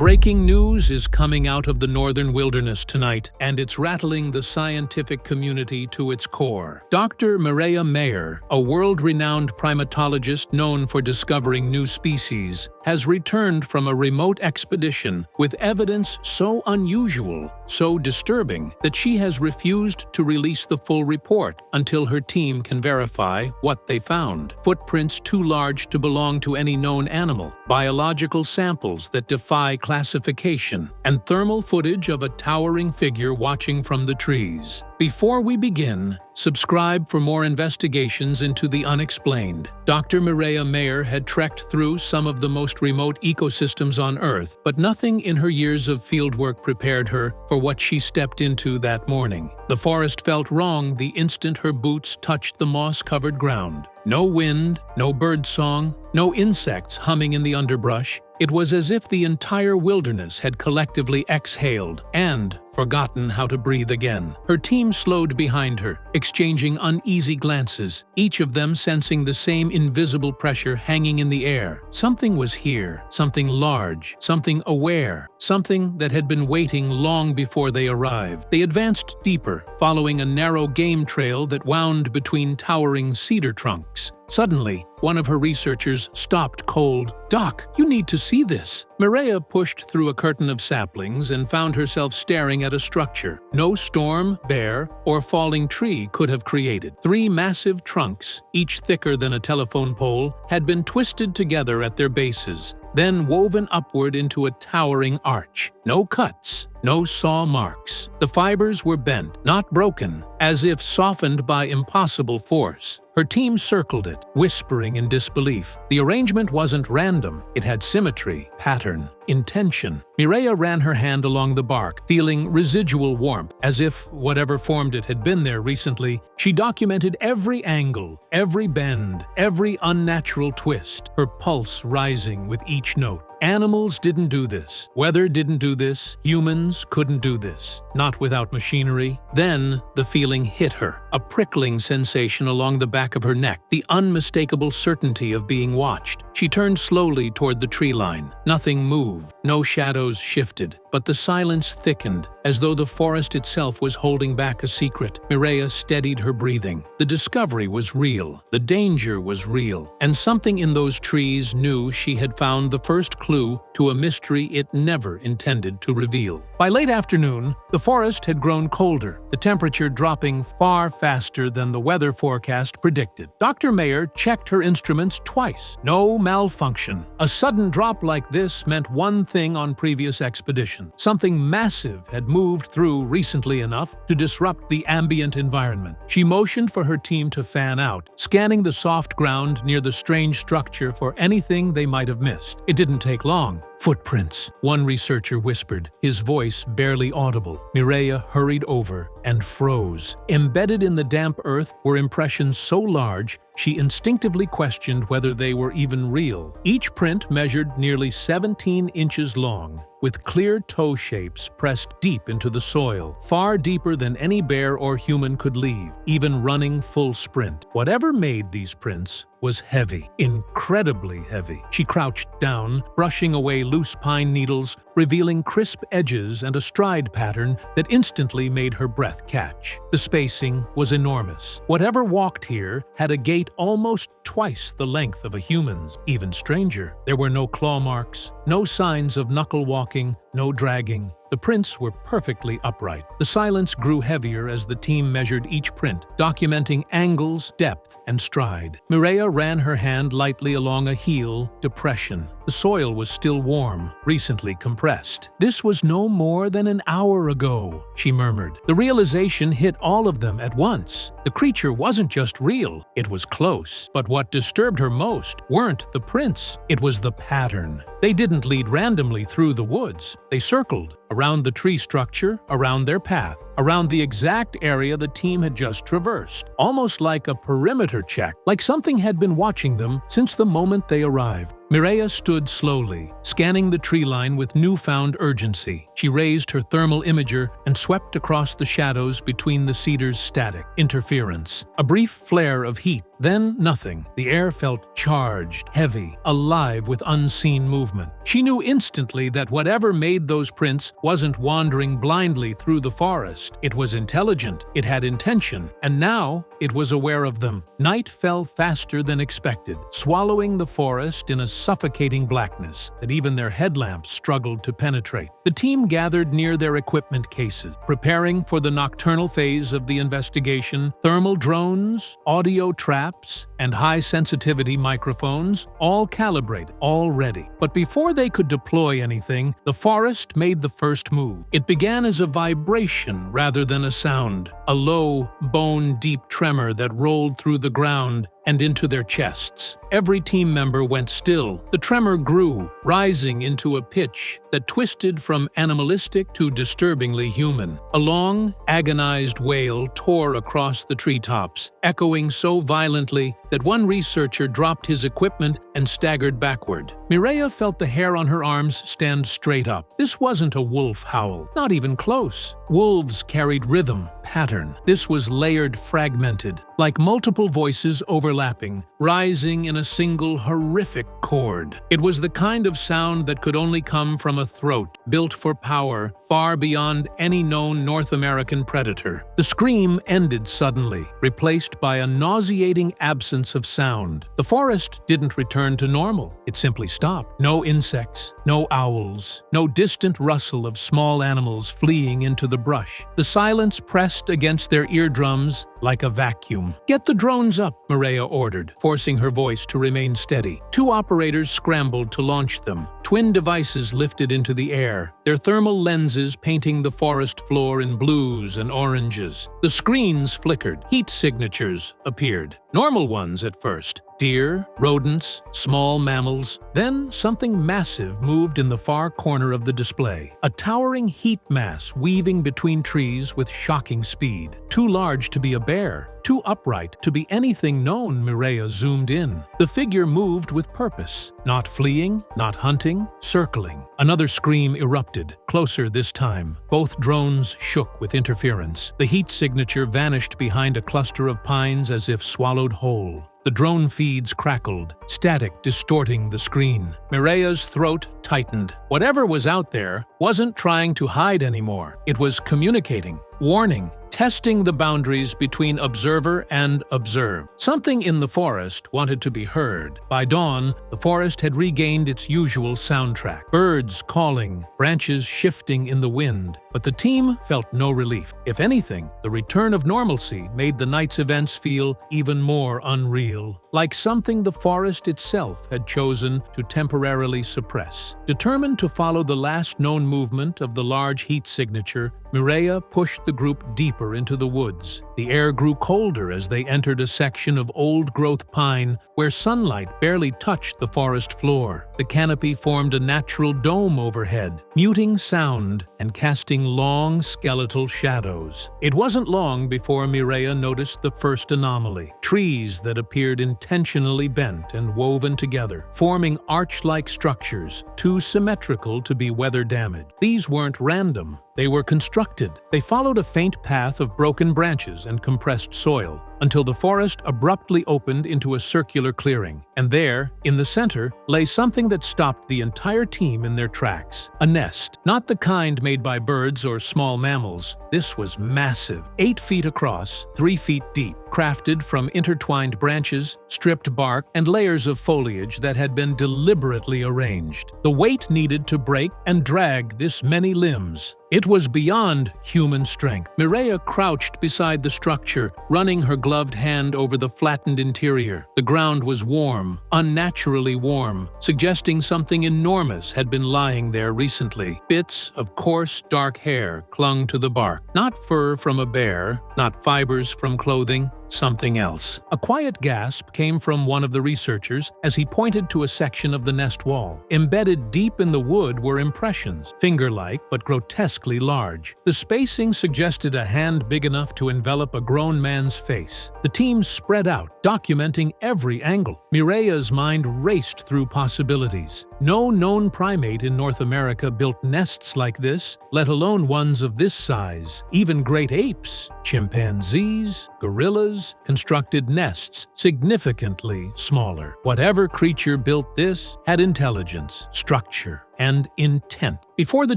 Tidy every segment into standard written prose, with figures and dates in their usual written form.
Breaking news is coming out of the northern wilderness tonight, and it's rattling the scientific community to its core. Dr. Mireya Mayor, a world-renowned primatologist known for discovering new species, has returned from a remote expedition with evidence so unusual, so disturbing, that she has refused to release the full report until her team can verify what they found. Footprints too large to belong to any known animal, biological samples that defy classification, and thermal footage of a towering figure watching from the trees. Before we begin, subscribe for more investigations into the unexplained. Dr. Mireya Mayor had trekked through some of the most remote ecosystems on Earth, but nothing in her years of fieldwork prepared her for what she stepped into that morning. The forest felt wrong the instant her boots touched the moss-covered ground. No wind, no birdsong, no insects humming in the underbrush. It was as if the entire wilderness had collectively exhaled and forgotten how to breathe again. Her team slowed behind her, exchanging uneasy glances, each of them sensing the same invisible pressure hanging in the air. Something was here, something large, something aware, something that had been waiting long before they arrived. They advanced deeper, following a narrow game trail that wound between towering cedar trunks. Suddenly, one of her researchers stopped cold. "Doc, you need to see this." Mireya pushed through a curtain of saplings and found herself staring at a structure no storm, bear, or falling tree could have created. Three massive trunks, each thicker than a telephone pole, had been twisted together at their bases, then woven upward into a towering arch. No cuts, no saw marks. The fibers were bent, not broken, as if softened by impossible force. Her team circled it, whispering in disbelief. The arrangement wasn't random. It had symmetry, pattern, intention. Mireya ran her hand along the bark, feeling residual warmth, as if whatever formed it had been there recently. She documented every angle, every bend, every unnatural twist, her pulse rising with each note. Animals didn't do this. Weather didn't do this. Humans couldn't do this. Not without machinery. Then the feeling hit her, a prickling sensation along the back of her neck, the unmistakable certainty of being watched. She turned slowly toward the tree line. Nothing moved. No shadows shifted. But the silence thickened, as though the forest itself was holding back a secret. Mireya steadied her breathing. The discovery was real. The danger was real. And something in those trees knew she had found the first clue to a mystery it never intended to reveal. By late afternoon, the forest had grown colder, the temperature dropping far faster than the weather forecast predicted. Dr. Mayor checked her instruments twice. No malfunction. A sudden drop like this meant one thing on previous expeditions. Something massive had moved through recently enough to disrupt the ambient environment. She motioned for her team to fan out, scanning the soft ground near the strange structure for anything they might have missed. It didn't take long. "Footprints," one researcher whispered, his voice barely audible. Mireya hurried over and froze. Embedded in the damp earth were impressions so large she instinctively questioned whether they were even real. Each print measured nearly 17 inches long, with clear toe shapes pressed deep into the soil, far deeper than any bear or human could leave, even running full sprint. Whatever made these prints was heavy, incredibly heavy. She crouched down, brushing away loose pine needles, revealing crisp edges and a stride pattern that instantly made her breath catch. The spacing was enormous. Whatever walked here had a gait almost twice the length of a human's. Even stranger, there were no claw marks, no signs of knuckle walking, no dragging. The prints were perfectly upright. The silence grew heavier as the team measured each print, documenting angles, depth, and stride. Mireya ran her hand lightly along a heel, depression. The soil was still warm, recently compressed. "This was no more than an hour ago," she murmured. The realization hit all of them at once. The creature wasn't just real, it was close. But what disturbed her most weren't the prints, it was the pattern. They didn't lead randomly through the woods. They circled around the tree structure, around their path, around the exact area the team had just traversed, almost like a perimeter check, like something had been watching them since the moment they arrived. Mireya stood slowly, scanning the tree line with newfound urgency. She raised her thermal imager and swept across the shadows between the cedars' static interference. A brief flare of heat Then nothing. The air felt charged, heavy, alive with unseen movement. She knew instantly that whatever made those prints wasn't wandering blindly through the forest. It was intelligent, it had intention, and now it was aware of them. Night fell faster than expected, swallowing the forest in a suffocating blackness that even their headlamps struggled to penetrate. The team gathered near their equipment cases, preparing for the nocturnal phase of the investigation. Thermal drones, audio traps, and high-sensitivity microphones, all calibrated, all ready. But before they could deploy anything, the forest made the first move. It began as a vibration rather than a sound, a low, bone-deep tremor that rolled through the ground and into their chests. Every team member went still. The tremor grew, rising into a pitch that twisted from animalistic to disturbingly human. A long, agonized wail tore across the treetops, echoing so violently that one researcher dropped his equipment and staggered backward. Mireya felt the hair on her arms stand straight up. This wasn't a wolf howl, not even close. Wolves carried rhythm, pattern. This was layered, fragmented, like multiple voices overlapping, rising in a single horrific chord. It was the kind of sound that could only come from a throat built for power far beyond any known North American predator. The scream ended suddenly, replaced by a nauseating absence of sound. The forest didn't return to normal. It simply stopped. No insects, no owls, no distant rustle of small animals fleeing into the brush. The silence pressed against their eardrums like a vacuum. "Get the drones up," Mireya ordered, forcing her voice to remain steady. Two operators scrambled to launch them. Twin devices lifted into the air, their thermal lenses painting the forest floor in blues and oranges. The screens flickered. Heat signatures appeared. Normal ones at first. Deer, rodents, small mammals. Then something massive moved in the far corner of the display. A towering heat mass weaving between trees with shocking speed. Too large to be a bear, too upright to be anything known. Mireya zoomed in. The figure moved with purpose, not fleeing, not hunting, circling. Another scream erupted, closer this time. Both drones shook with interference. The heat signature vanished behind a cluster of pines as if swallowed whole. The drone feeds crackled, static distorting the screen. Mireya's throat tightened. Whatever was out there wasn't trying to hide anymore. It was communicating, warning, testing the boundaries between observer and observed. Something in the forest wanted to be heard. By dawn, the forest had regained its usual soundtrack. Birds calling, branches shifting in the wind. But the team felt no relief. If anything, the return of normalcy made the night's events feel even more unreal, like something the forest itself had chosen to temporarily suppress. Determined to follow the last known movement of the large heat signature, Mireya pushed the group deeper into the woods. The air grew colder as they entered a section of old-growth pine where sunlight barely touched the forest floor. The canopy formed a natural dome overhead, muting sound and casting long skeletal shadows. It wasn't long before Mireya noticed the first anomaly. Trees that appeared intentionally bent and woven together, forming arch-like structures, too symmetrical to be weather damaged. These weren't random. They were constructed. They followed a faint path of broken branches and compressed soil, until the forest abruptly opened into a circular clearing. And there, in the center, lay something that stopped the entire team in their tracks. A nest. Not the kind made by birds or small mammals. This was massive. 8 feet across, 3 feet deep, crafted from intertwined branches, stripped bark, and layers of foliage that had been deliberately arranged. The weight needed to break and drag this many limbs. It was beyond human strength. Mireya crouched beside the structure, running her gloved hand over the flattened interior. The ground was warm, unnaturally warm, suggesting something enormous had been lying there recently. Bits of coarse, dark hair clung to the bark. Not fur from a bear, not fibers from clothing, something else. A quiet gasp came from one of the researchers as he pointed to a section of the nest wall. Embedded deep in the wood were impressions, finger-like but grotesquely large. The spacing suggested a hand big enough to envelop a grown man's face. The team spread out, documenting every angle. Mireya's mind raced through possibilities. No known primate in North America built nests like this, let alone ones of this size. Even great apes, chimpanzees, gorillas, branches, constructed nests significantly smaller. Whatever creature built this had intelligence, structure, and intent. Before the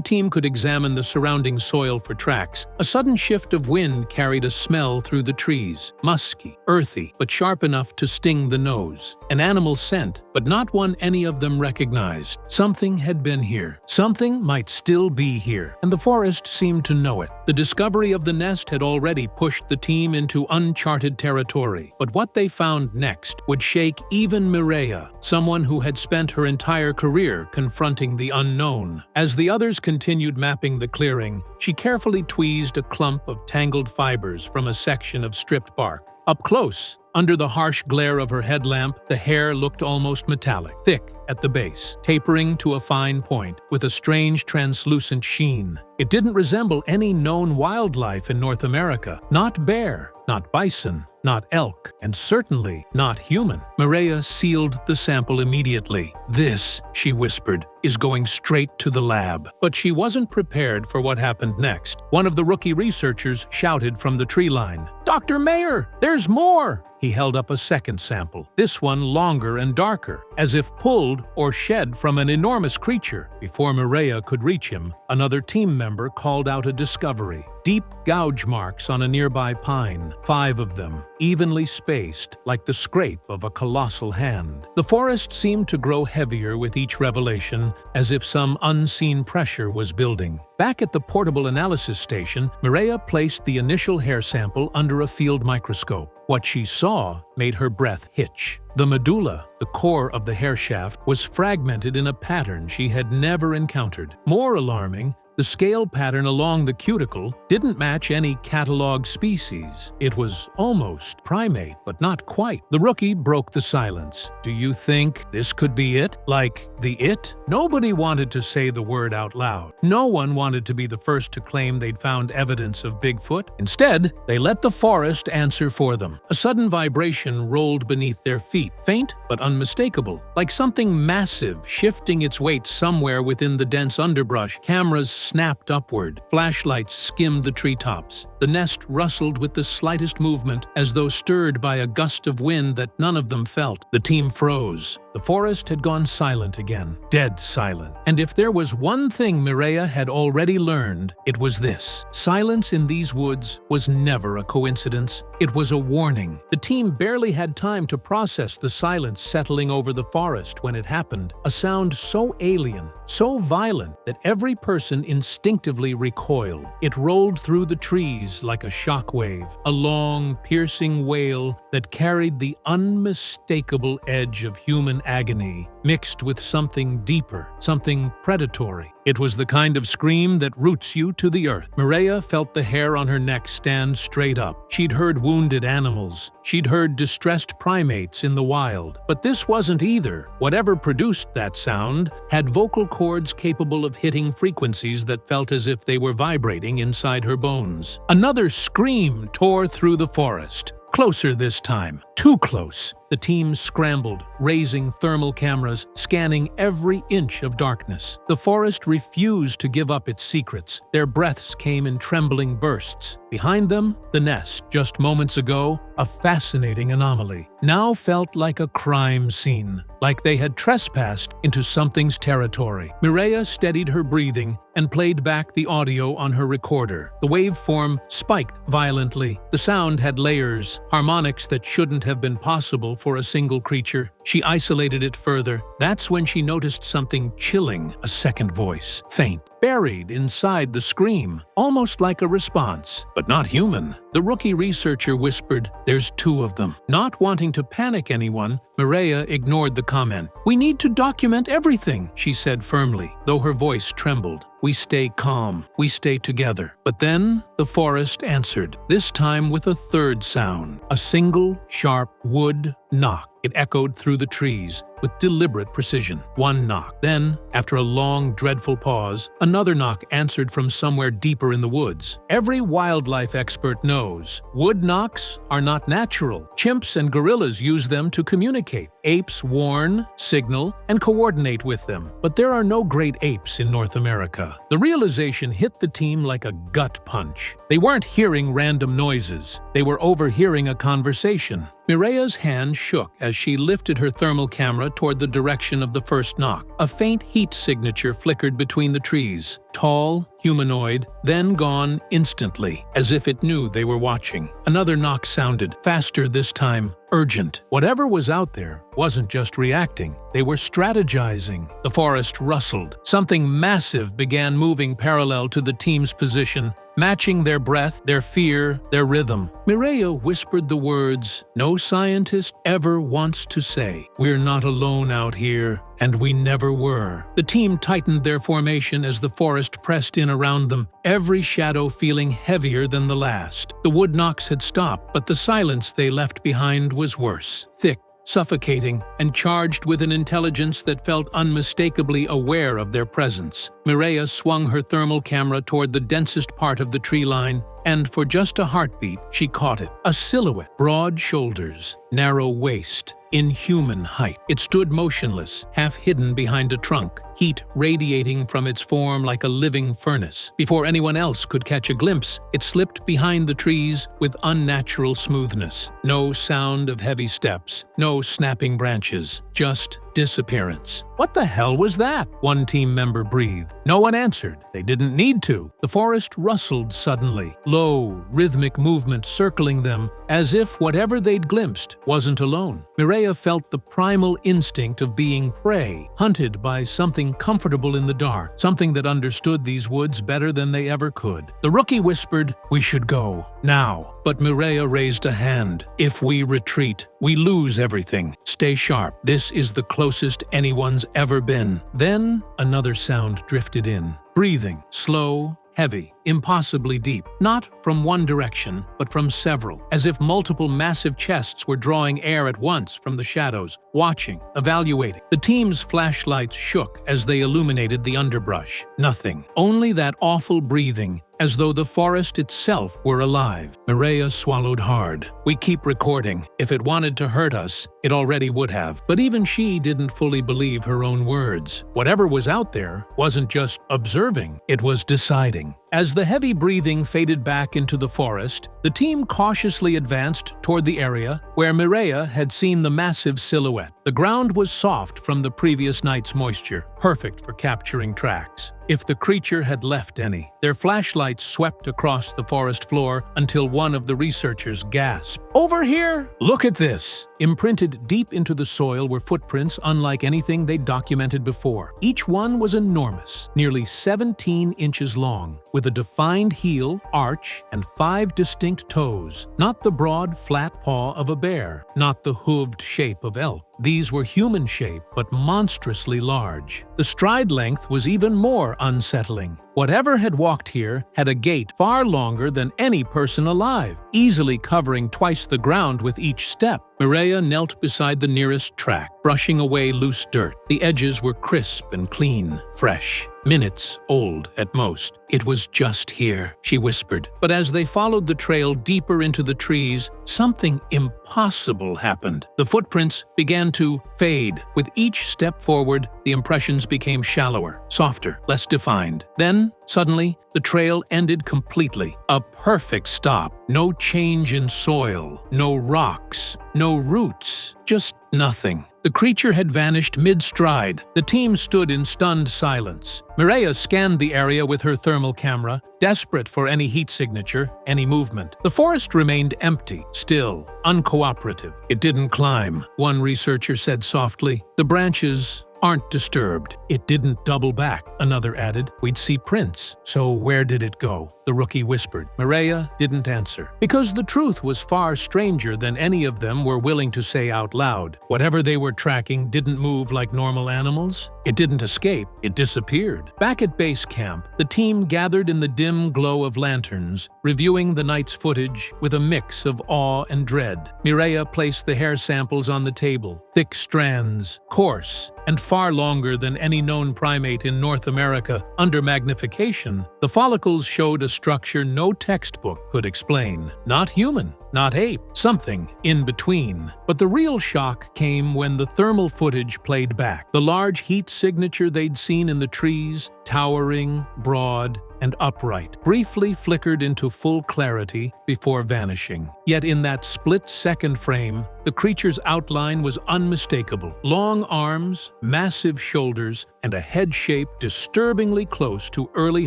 team could examine the surrounding soil for tracks, a sudden shift of wind carried a smell through the trees. Musky, earthy, but sharp enough to sting the nose. An animal scent, but not one any of them recognized. Something had been here. Something might still be here, and the forest seemed to know it. The discovery of the nest had already pushed the team into uncharted territory, but what they found next would shake even Mireya, someone who had spent her entire career confronting the unknown. As the others continued mapping the clearing, she carefully tweezed a clump of tangled fibers from a section of stripped bark. Up close, under the harsh glare of her headlamp, the hair looked almost metallic, thick at the base, tapering to a fine point, with a strange translucent sheen. It didn't resemble any known wildlife in North America. Not bear, not bison, not elk, and certainly not human. Mireya sealed the sample immediately. "This," she whispered, "is going straight to the lab." But she wasn't prepared for what happened next. One of the rookie researchers shouted from the tree line, "Dr. Mayor, there's more!" He held up a second sample, this one longer and darker, as if pulled or shed from an enormous creature. Before Mireya could reach him, another team member called out a discovery. Deep gouge marks on a nearby pine, 5 of them, evenly spaced, like the scrape of a colossal hand. The forest seemed to grow heavier with each revelation, as if some unseen pressure was building. Back at the portable analysis station, Mireya placed the initial hair sample under a field microscope. What she saw made her breath hitch. The medulla, the core of the hair shaft, was fragmented in a pattern she had never encountered. More alarming, the scale pattern along the cuticle didn't match any catalog species. It was almost primate, but not quite. The rookie broke the silence. "Do you think this could be it? Like the it?" Nobody wanted to say the word out loud. No one wanted to be the first to claim they'd found evidence of Bigfoot. Instead, they let the forest answer for them. A sudden vibration rolled beneath their feet, faint but unmistakable, like something massive shifting its weight somewhere within the dense underbrush. Cameras snapped upward. Flashlights skimmed the treetops. The nest rustled with the slightest movement, as though stirred by a gust of wind that none of them felt. The team froze. The forest had gone silent again, dead silent. And if there was one thing Mireya had already learned, it was this. Silence in these woods was never a coincidence. It was a warning. The team barely had time to process the silence settling over the forest when it happened. A sound so alien, so violent, that every person instinctively recoiled. It rolled through the trees like a shockwave, a long, piercing wail that carried the unmistakable edge of human agony, mixed with something deeper, something predatory. It was the kind of scream that roots you to the earth. Mireya felt the hair on her neck stand straight up. She'd heard wounded animals. She'd heard distressed primates in the wild. But this wasn't either. Whatever produced that sound had vocal cords capable of hitting frequencies that felt as if they were vibrating inside her bones. Another scream tore through the forest. Closer this time. Too close. The team scrambled, raising thermal cameras, scanning every inch of darkness. The forest refused to give up its secrets. Their breaths came in trembling bursts. Behind them, the nest, just moments ago, a fascinating anomaly, now felt like a crime scene, like they had trespassed into something's territory. Mireya steadied her breathing and played back the audio on her recorder. The waveform spiked violently. The sound had layers, harmonics that shouldn't have been possible for a single creature. She isolated it further. That's when she noticed something chilling, a second voice, faint, buried inside the scream, almost like a response, but not human. The rookie researcher whispered, "There's 2 of them." Not wanting to panic anyone, Mireya ignored the comment. "We need to document everything," she said firmly, though her voice trembled. "We stay calm. We stay together." But then the forest answered, this time with a third sound, a single, sharp wood knock. It echoed through the trees, with deliberate precision. One knock. Then, after a long, dreadful pause, another knock answered from somewhere deeper in the woods. Every wildlife expert knows wood knocks are not natural. Chimps and gorillas use them to communicate. Apes warn, signal, and coordinate with them. But there are no great apes in North America. The realization hit the team like a gut punch. They weren't hearing random noises. They were overhearing a conversation. Mireya's hand shook as she lifted her thermal camera toward the direction of the first knock. A faint heat signature flickered between the trees. Tall, humanoid, then gone instantly, as if it knew they were watching. Another knock sounded, faster this time, urgent. Whatever was out there wasn't just reacting. They were strategizing. The forest rustled. Something massive began moving parallel to the team's position, matching their breath, their fear, their rhythm. Mireya whispered the words no scientist ever wants to say. We're not alone out here, and we never were. The team tightened their formation as the forest pressed in around them, every shadow feeling heavier than the last. The wood knocks had stopped, but the silence they left behind was worse. Thick, suffocating, and charged with an intelligence that felt unmistakably aware of their presence. Mireya swung her thermal camera toward the densest part of the tree line, and for just a heartbeat, she caught it. A silhouette, broad shoulders, narrow waist, inhuman height. It stood motionless, half hidden behind a trunk, heat radiating from its form like a living furnace. Before anyone else could catch a glimpse, it slipped behind the trees with unnatural smoothness. No sound of heavy steps, no snapping branches, just disappearance. What the hell was that? One team member breathed. No one answered. They didn't need to. The forest rustled suddenly, low, rhythmic movement circling them, as if whatever they'd glimpsed wasn't alone. Mireya felt the primal instinct of being prey, hunted by something comfortable in the dark, something that understood these woods better than they ever could. The rookie whispered, "We should go, now." But Mireya raised a hand. "If we retreat, we lose everything. Stay sharp. This is the closest anyone's ever been." Then another sound drifted in. Breathing, slow, heavy, impossibly deep. Not from one direction, but from several, as if multiple massive chests were drawing air at once from the shadows, watching, evaluating. The team's flashlights shook as they illuminated the underbrush. Nothing. Only that awful breathing, as though the forest itself were alive. Mireya swallowed hard. "We keep recording. If it wanted to hurt us, it already would have." But even she didn't fully believe her own words. Whatever was out there wasn't just observing, it was deciding. As the heavy breathing faded back into the forest, the team cautiously advanced toward the area where Mireya had seen the massive silhouette. The ground was soft from the previous night's moisture, perfect for capturing tracks. If the creature had left any, their flashlights swept across the forest floor until one of the researchers gasped. "Over here! Look at this!" Imprinted deep into the soil were footprints unlike anything they'd documented before. Each one was enormous, nearly 17 inches long, with a defined heel, arch, and 5 distinct toes. Not the broad, flat paw of a bear, not the hooved shape of elk. These were human-shaped, but monstrously large. The stride length was even more unsettling. Whatever had walked here had a gait far longer than any person alive, easily covering twice the ground with each step. Mireya knelt beside the nearest track, brushing away loose dirt. The edges were crisp and clean, fresh, minutes old at most. "It was just here," she whispered. But as they followed the trail deeper into the trees, something impossible happened. The footprints began to fade. With each step forward, the impressions became shallower, softer, less defined. Then, suddenly, the trail ended completely. A perfect stop. No change in soil, no rocks, no roots, just nothing. The creature had vanished mid-stride. The team stood in stunned silence. Mireya scanned the area with her thermal camera, desperate for any heat signature, any movement. The forest remained empty, still, uncooperative. "It didn't climb," one researcher said softly. "The branches aren't disturbed. It didn't double back, another added. We'd see prints. So where did it go? The rookie whispered. Mireya didn't answer, because the truth was far stranger than any of them were willing to say out loud. Whatever they were tracking didn't move like normal animals. It didn't escape, it disappeared. Back at base camp, the team gathered in the dim glow of lanterns, reviewing the night's footage with a mix of awe and dread. Mireya placed the hair samples on the table, thick strands, coarse, and far longer than any known primate in North America. Under magnification, the follicles showed a structure no textbook could explain. Not human, not ape, something in between. But the real shock came when the thermal footage played back. The large heat signature they'd seen in the trees, towering, broad, and upright, briefly flickered into full clarity before vanishing. Yet in that split-second frame, the creature's outline was unmistakable. Long arms, massive shoulders, and a head shape disturbingly close to early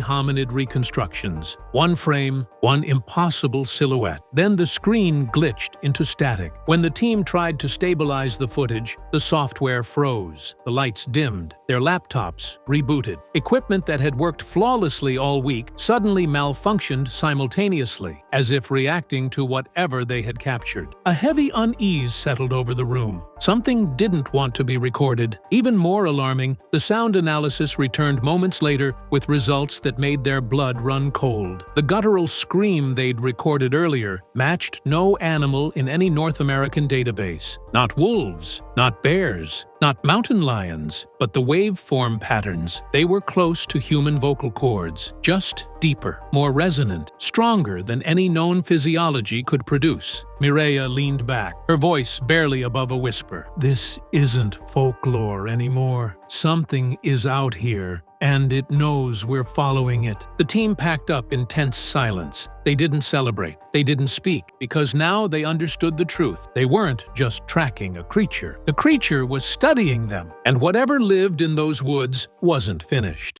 hominid reconstructions. One frame, one impossible silhouette. Then the screen glitched into static. When the team tried to stabilize the footage, the software froze, the lights dimmed, their laptops rebooted. Equipment that had worked flawlessly all week suddenly malfunctioned simultaneously, as if reacting to whatever they had captured. A heavy unease settled over the room. Something didn't want to be recorded. Even more alarming, the sound analysis returned moments later with results that made their blood run cold. The guttural scream they'd recorded earlier matched no animal in any North American database. Not wolves, not bears, not mountain lions, but the waveform patterns. They were close to human vocal cords, just deeper, more resonant, stronger than any known physiology could produce. Mireya leaned back, her voice barely above a whisper. This isn't folklore anymore. Something is out here, and it knows we're following it. The team packed up in tense silence. They didn't celebrate. They didn't speak, because now they understood the truth. They weren't just tracking a creature. The creature was studying them, and whatever lived in those woods wasn't finished.